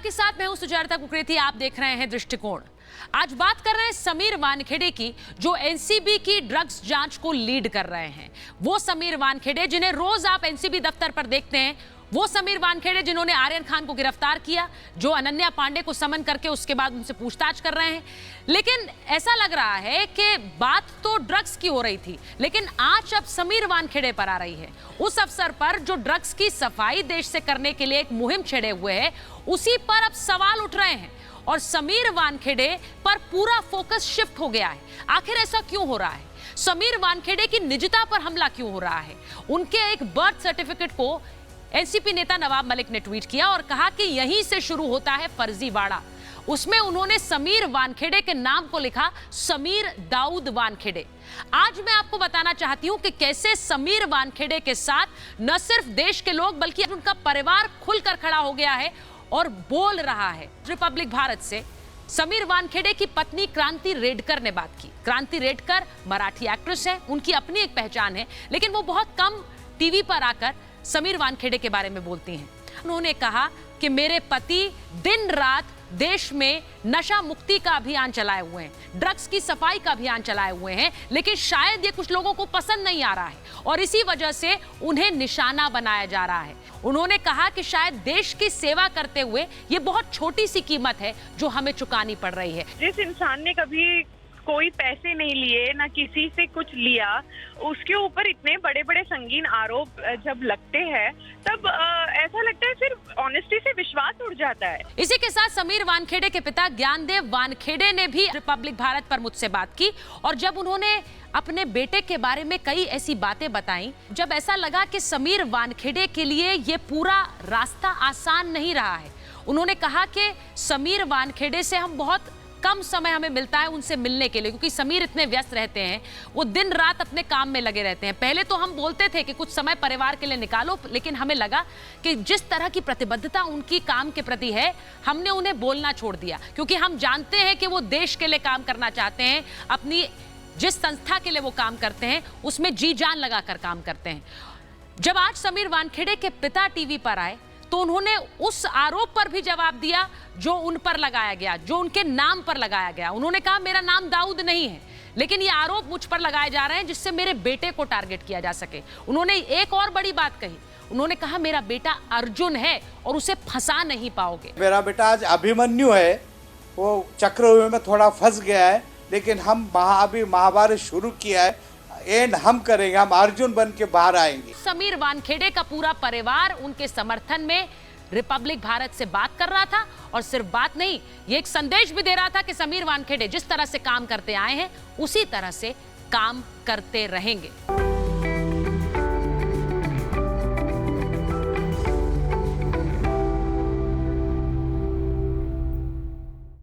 आपके साथ मैं हूं सुजाता कुकरेती। आप देख रहे हैं दृष्टिकोण। आज बात कर रहे हैं समीर वानखेड़े की, जो एनसीबी की ड्रग्स जांच को लीड कर रहे हैं। वो समीर वानखेड़े जिन्हें रोज आप एनसीबी दफ्तर पर देखते हैं, वो समीर वानखेड़े जिन्होंने आर्यन खान को गिरफ्तार किया, जो अनन्या पांडे को समन करके उसके बाद उनसे पूछताछ कर रहे हैं। लेकिन ऐसा लग रहा है कि बात तो ड्रग्स की हो रही थी, लेकिन आज अब समीर वानखेड़े पर आ रही है। उस अवसर पर जो ड्रग्स की सफाई देश से करने के लिए एक मुहिम छेड़े हुए है, उसी पर अब सवाल उठ रहे हैं और समीर वानखेड़े पर पूरा फोकस शिफ्ट हो गया है। आखिर ऐसा क्यों हो रहा है? समीर वानखेड़े की निजता पर हमला क्यों हो रहा है? उनके एक बर्थ सर्टिफिकेट को एनसीपी नेता नवाब मलिक ने ट्वीट किया और कहा कि यहीं से शुरू होता है फर्जीवाड़ा। उसमें उन्होंने समीर वानखेड़े के नाम को लिखा समीर दाऊद वानखेड़े। आज मैं आपको बताना चाहती हूं कि कैसे समीर वानखेड़े के साथ न सिर्फ देश के लोग बल्कि उनका परिवार खुलकर खड़ा हो गया है और बोल रहा है। रिपब्लिक भारत से समीर वानखेड़े की पत्नी क्रांति रेडकर ने बात की। क्रांति रेडकर मराठी एक्ट्रेस है, उनकी अपनी एक पहचान है, लेकिन वो बहुत कम टीवी पर आकर समीर वानखेड़े के बारे में बोलती हैं। उन्होंने कहा कि मेरे पति दिन रात देश में नशा मुक्ति का अभियान चलाए हुए हैं, ड्रग्स की सफाई का अभियान चलाए हुए हैं, लेकिन शायद ये कुछ लोगों को पसंद नहीं आ रहा है और इसी वजह से उन्हें निशाना बनाया जा रहा है। उन्होंने कहा कि शायद देश की सेवा करते हुए ये बहुत छोटी सी कीमत है जो हमें चुकानी पड़ रही है। जिस इंसान ने कभी कोई पैसे नहीं लिए, ना किसी से कुछ लिया, उसके ऊपर इतने बड़े बड़े संगीन आरोप जब लगते हैं तब ऐसा लगता है फिर ऑनेस्टी से विश्वास उड़ जाता है। इसी के साथ समीर वानखेड़े के पिता ज्ञानदेव वानखेड़े ने भी रिपब्लिक भारत पर मुझसे बात की और जब उन्होंने अपने बेटे के बारे में कई ऐसी बातें बताई, जब ऐसा लगा कि समीर वानखेड़े के लिए ये पूरा रास्ता आसान नहीं रहा है। उन्होंने कहा कि समीर वानखेड़े से हम बहुत कम समय हमें मिलता है उनसे मिलने के लिए, क्योंकि समीर इतने व्यस्त रहते हैं, वो दिन रात अपने काम में लगे रहते हैं। पहले तो हम बोलते थे कि कुछ समय परिवार के लिए निकालो, लेकिन हमें लगा कि जिस तरह की प्रतिबद्धता उनकी काम के प्रति है, हमने उन्हें बोलना छोड़ दिया, क्योंकि हम जानते हैं कि वो देश के लिए काम करना चाहते हैं, अपनी जिस संस्था के लिए वो काम करते हैं उसमें जी जान लगाकर काम करते हैं। जब आज समीर वानखेड़े के पिता टीवी पर आए तो उन्होंने उस आरोप पर भी जवाब दिया जो उन पर लगाया गया, जो उनके नाम पर लगाया गया। उन्होंने कहा मेरा नाम दाऊद नहीं है, लेकिन ये आरोप मुझ पर लगाए जा रहे हैं जिससे मेरे बेटे को टारगेट किया जा सके। उन्होंने एक और बड़ी बात कही, उन्होंने कहा मेरा बेटा अर्जुन है और उसे फंसा नहीं पाओगे। मेरा बेटा आज अभिमन्यु है, वो चक्रव्यूह में थोड़ा फंस गया है, लेकिन हम अभी महाभारत शुरू किया है, एंड हम करेंगे, हम अर्जुन बन के बाहर आएंगे। समीर वानखेड़े का पूरा परिवार उनके समर्थन में रिपब्लिक भारत से बात कर रहा था और सिर्फ बात नहीं, ये एक संदेश भी दे रहा था कि समीर वानखेड़े जिस तरह से काम करते आए हैं उसी तरह से काम करते रहेंगे।